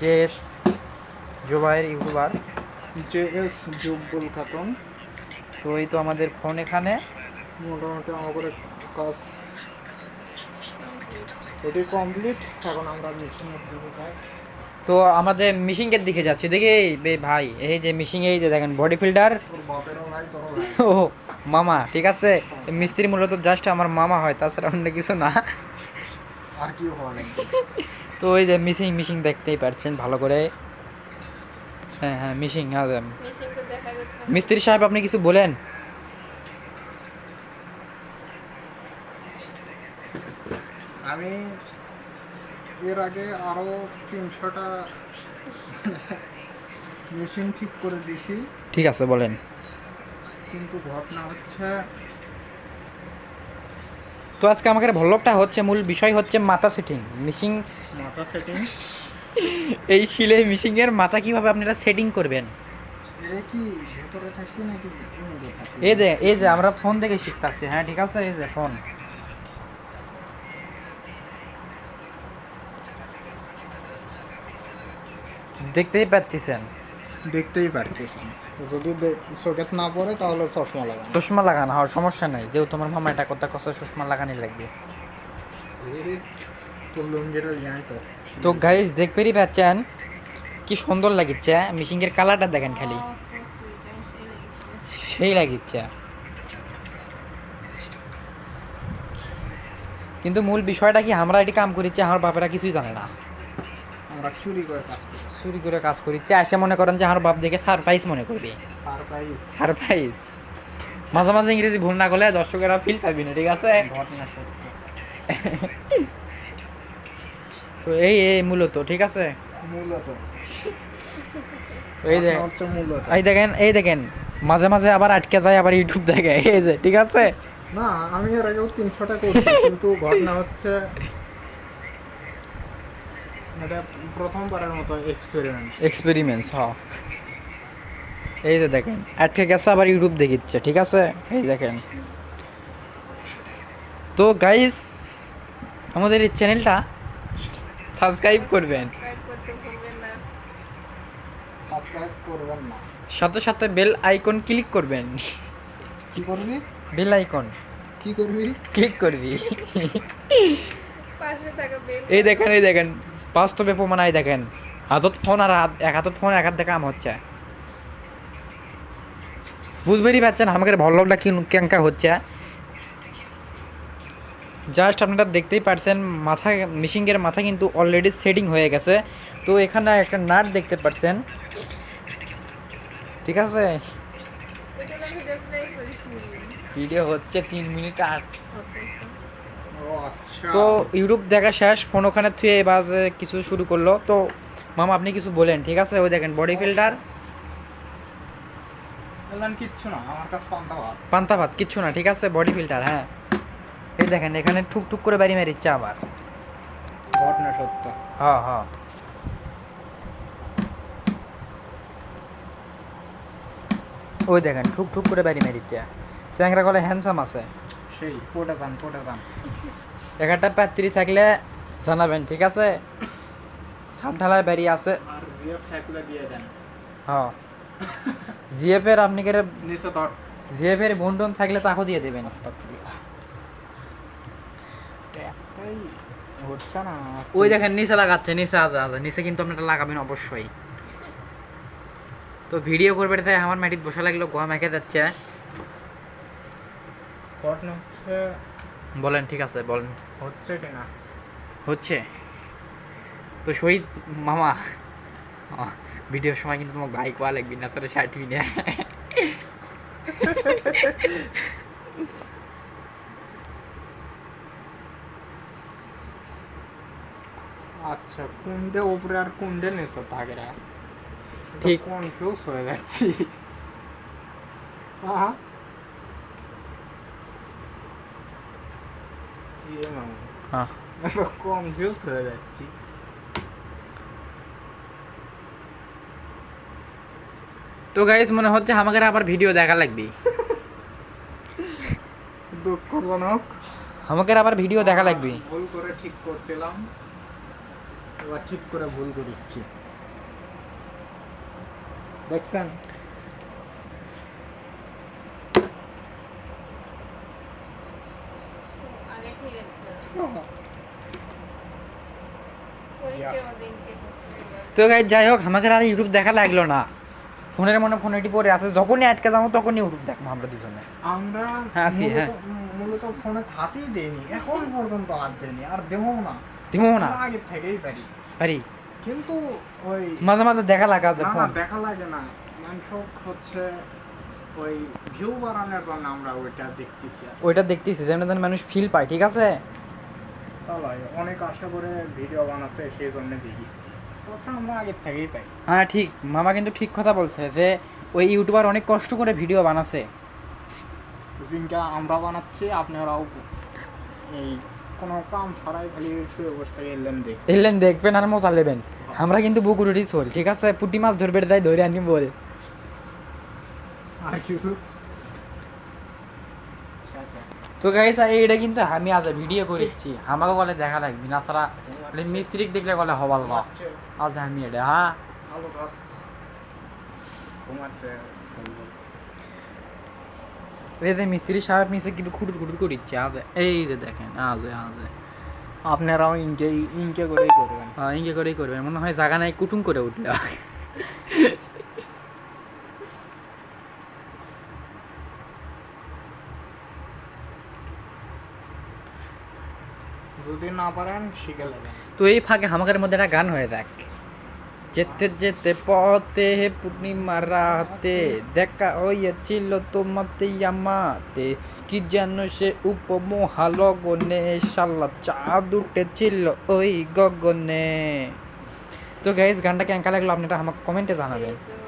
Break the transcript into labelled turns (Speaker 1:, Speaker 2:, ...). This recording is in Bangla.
Speaker 1: JS Jubair YouTuber.
Speaker 2: J S Jubbul Khatun.
Speaker 1: তো এই তো আমাদের ফোন এখানে
Speaker 2: মোটামুটি আমাদের কাজ এটি কমপ্লিট। এখন আমরা মেশিনের দিকে যাই।
Speaker 1: তো আমাদের মিশিংয়ের দিকে যাচ্ছি। দেখি ভাই এই যে মিশিং, এই যে দেখেন বডি ফিল্ডার।
Speaker 2: তোর বাপেরও ভাই তোরও ভাই।
Speaker 1: ও মামা, ঠিক আছে। মিস্ত্রি মূলত জাস্ট আমার মামা হয়, তাছাড়া অন্য কিছু না।
Speaker 2: আর কি হয়?
Speaker 1: তো ওই যে মিশিং দেখতেই পাচ্ছেন ভালো করে। হ্যাঁ হ্যাঁ মিশিং। হ্যাঁ মিস্ত্রি সাহেব আপনি কিছু বলেন।
Speaker 2: আমি এর আগে আরো 300টা মেশিন ঠিক করে দিছি,
Speaker 1: ঠিক আছে বলেন।
Speaker 2: কিন্তু ঘটনা হচ্ছে
Speaker 1: তো আজকে আমাদের ভ্লগটা হচ্ছে, মূল বিষয় হচ্ছে মাথা সেটিং মিশিং।
Speaker 2: মাথা সেটিং।
Speaker 1: এই শিলে মিশিংয়ের মাথা কিভাবে আপনারা সেটিং করবেন।
Speaker 2: এর কি ভেতরে থাকি নাকি বাইরে থাকি?
Speaker 1: এই যে আমরা ফোন থেকে শিখতেছি। হ্যাঁ ঠিক আছে, এই যে ফোন। দেখতেই পাচ্ছেন।
Speaker 2: দেখতেই পারতেছেন। যদি চোখে না পড়ে তাহলে চশমা লাগানো।
Speaker 1: চশমা লাগানো হওয়ার সমস্যা নাই, যেহেতু তোমার মামা এটা কথা কষ্ট চশমা লাগানি লাগবে।
Speaker 2: তো লুঙ্গিটা যাই তো।
Speaker 1: তো গাইস দেখতেই পাচ্ছেন কি সুন্দর লাগিচ্ছে। মিশিংয়ের কালারটা দেখেন খালি, সেই লাগিচ্ছে। কিন্তু মূল বিষয়টা কি, আমরা এটি কাম করিচ্ছি, আমার বাপেরা কিছুই জানে না।
Speaker 2: আমরা চুরি করে কাজ করি।
Speaker 1: চুরি করে কাজ করিচ্ছে, এসে মনে করেন যে আমার বাপ দেখে সারপ্রাইজ মনে করবে।
Speaker 2: সারপ্রাইজ।
Speaker 1: সারপ্রাইজ। মাঝে মাঝে ইংরেজি ভুল না করলে দর্শকেরা ফিল পাবি না, ঠিক আছে।
Speaker 2: ঘটনা সত্য।
Speaker 1: তো এই মূলত ঠিক আছে।
Speaker 2: মূলত
Speaker 1: এই যে
Speaker 2: ঘটনা হচ্ছে মূলত।
Speaker 1: এই দেখেন মাঝে মাঝে আবার আটকে যায়, আবার ইউটিউব দেখে, এই যে ঠিক আছে।
Speaker 2: না, আমি এর আগেও 300টা করছি, কিন্তু ঘটনা হচ্ছে এটা প্রথমবারের মতো
Speaker 1: এক্সপেরিমেন্টস। হ্যাঁ এই যে দেখেন আটকে গেছে, আবার ইউটিউব দেখিচ্ছে, ঠিক আছে। এই দেখেন। তো গাইস আমাদের এই চ্যানেলটা সাবস্ক্রাইব করবেন,
Speaker 2: সাবস্ক্রাইব করবেন না।
Speaker 1: সাথে সাথে বেল আইকন ক্লিক করবেন।
Speaker 2: কি করবি?
Speaker 1: বেল আইকন
Speaker 2: কি করবি?
Speaker 1: ক্লিক করবি। এই দেখেন বাস্তবে প্রমাণ। এই দেখেন হাতত ফোন আর এক হাতত ফোন, এক হাত দিয়ে কাম হচ্ছে। বুঝবেরই পারছেন আমাদের ভ্লগটা কি কেঙ্কা হচ্ছে। জাস্ট আপনারা দেখতেই পারছেন মাথা, মিশিংয়ের মাথা কিন্তু অলরেডি সেটিং হয়ে গেছে। তো এখানে একটা নাট দেখতে পাচ্ছেন, ঠিক আছে। ভিডিও হচ্ছে 3 মিনিট 8।
Speaker 2: ও আচ্ছা।
Speaker 1: তো ইউটিউব দেখা শেষ, ফোন ওখানে থুয়ে এবার কিছু শুরু করলো। তো মামা আপনি কিছু বলেন, ঠিক আছে। ওই দেখেন বডি ফিল্টার।
Speaker 2: বললাম কিচ্ছু না, আমার কাছে
Speaker 1: পান্তা ভাত কিচ্ছু না, ঠিক আছে। Body filter. হ্যাঁ এই দেখেন এখানে ঠুক ঠুক করে বাড়ি মারিচ্ছে আবার।
Speaker 2: ঘটনা সত্য।
Speaker 1: হ্যাঁ হ্যাঁ ওই দেখেন ঠুক ঠুক করে বাড়ি মারিচ্ছে। স্যাংরা গলে হ্যান্ডসাম আছে।
Speaker 2: সেই কোটা দান।
Speaker 1: একটা প্যাত্রি থাকলে জানাবেন, ঠিক আছে। সাত ঢালাই বাড়ি আছে।
Speaker 2: আর জিএফ থাকলে দিয়ে দেন।
Speaker 1: হ্যাঁ জিএফের আপনি কে
Speaker 2: নিচে ধর।
Speaker 1: জিএফের বন্টন থাকলে তাকে দিয়ে দেবেন।
Speaker 2: একটাই হচ্ছে না।
Speaker 1: ওই দেখেন নিচে লাগাচ্ছে, নিচে নিচে কিন্তু আপনারা লাগাবেন অবশ্যই। তো ভিডিও করবে তাই আমার ম্যাটিত বসা লাগলো, গোয়া মেখে যাচ্ছে।
Speaker 2: ঘটনা হচ্ছে।
Speaker 1: বলেন, ঠিক আছে বলেন।
Speaker 2: হচ্ছে কিনা?
Speaker 1: হচ্ছে। তো শহীদ মামা ভিডিওর সময় কিন্তু তোমাকে ভাই কোয়া লাগবি না, তোরা শার্ট না।
Speaker 2: আচ্ছা, কোনটা উপরে আর কোনটা নিচে থাকে না,
Speaker 1: ঠিক।
Speaker 2: কনফিউজ হয়ে যাচ্ছি। হ্যাঁ
Speaker 1: হ্যাঁ
Speaker 2: কনফিউজ হয়ে যাচ্ছি।
Speaker 1: তো গাইস মনে হচ্ছে আমাকে আবার ভিডিও দেখা লাগবে।
Speaker 2: দুঃখজনক।
Speaker 1: আমাকে আবার ভিডিও দেখা লাগবে।
Speaker 2: ভুল করে ঠিক করছিলাম, এবার ঠিক করে ভুল করেছি, দেখছেন?
Speaker 3: আগে ঠিক আছে পরীক্ষার মধ্যে ইনকে করছিল
Speaker 1: তো গাইস যাই হোক, আমাদের আর ইউটিউব দেখা লাগলো না, ফোনের মনে ফোনেটি পড়ে আছে, যখনই আটকে যাবো তখনই ইউটিউব দেখবো আমরা দুজনে।
Speaker 2: আমরা
Speaker 1: হ্যাঁ, আছি, হ্যাঁ।
Speaker 2: মূলত ফোনে হাতেই দেয়নি, এখন পর্যন্ত হাত দেয়নি, আর দেবো না।
Speaker 1: দিমো না,
Speaker 2: আমরা আগে থেকেই পারি,
Speaker 1: পারি
Speaker 2: কিন্তু ওই
Speaker 1: মাঝে মাঝে দেখা লাগা আছে
Speaker 2: না না
Speaker 1: ফোন।
Speaker 2: দেখা লাগে না, মানুষ হচ্ছে ওই ভিউ বাড়ানোর জন্য আমরা ওইটা দেখতেছি।
Speaker 1: ওইটা দেখতেছি যেন মানুষ ফিল পায়, ঠিক আছে?
Speaker 2: তাহলে অনেক আশা করে ভিডিও বানাচ্ছে, সেই জন্য দেখিচ্ছি, তাছাড়া আমরা আগে থেকেই পাই।
Speaker 1: হ্যাঁ ঠিক, মামা কিন্তু ঠিক কথা বলছে যে ওই ইউটিউবার অনেক কষ্ট করে ভিডিও বানাচ্ছে।
Speaker 2: জিনটা আমরা বানাচ্ছি, আপনারাও এই কোনো কাম ছাড়াই খালি শুয়ে বসে থেকে এলেন দেখ।
Speaker 1: এলেন দেখবেন আর মজা নেবেন। আমরা কিন্তু বুকুরুটি চল, ঠিক আছে? পুঁটি মাছ ধরবে তাই ধরে আনি বল।
Speaker 2: আর কিছু
Speaker 1: তো গাইস এইটা কিন্তু আমি আজ ভিডিও করেছি, আমাকে বলে দেখা লাগবে না, ছাড়া মিস্ত্রি দেখলে বলে হবাল না। আজ আমি এটা হ্যাঁ
Speaker 2: ভালো ধর ঘুমাচ্ছে।
Speaker 1: এই যে মিস্ত্রি সাহেব নিচে কিন্তু খুটুর খুটুর করিচ্ছে আজ, এই যে দেখেন আজ আজ
Speaker 2: আপনারাও ইনকে ইনকে করেই করবেন।
Speaker 1: ইঙ্গে করেই করবেন, মনে হয় জায়গা নাই কুটুম করে উঠলে।
Speaker 2: যদি না পারেন শিখে নেবেন।
Speaker 1: তো এই ফাঁকে আমাদের মধ্যে একটা গান হয়ে দেখ, যেতে যেতে পথে পূর্ণিমা রাতে দেখা হয়েছিল তোমাতে আমাতে, কি যেন সে উপমহালগনে শালা চাঁদ উঠেছিল ওই গগনে। তো গাইস গানটা কেমন লাগলো আপনারা আমাকে কমেন্টে জানাবেন।
Speaker 3: সেই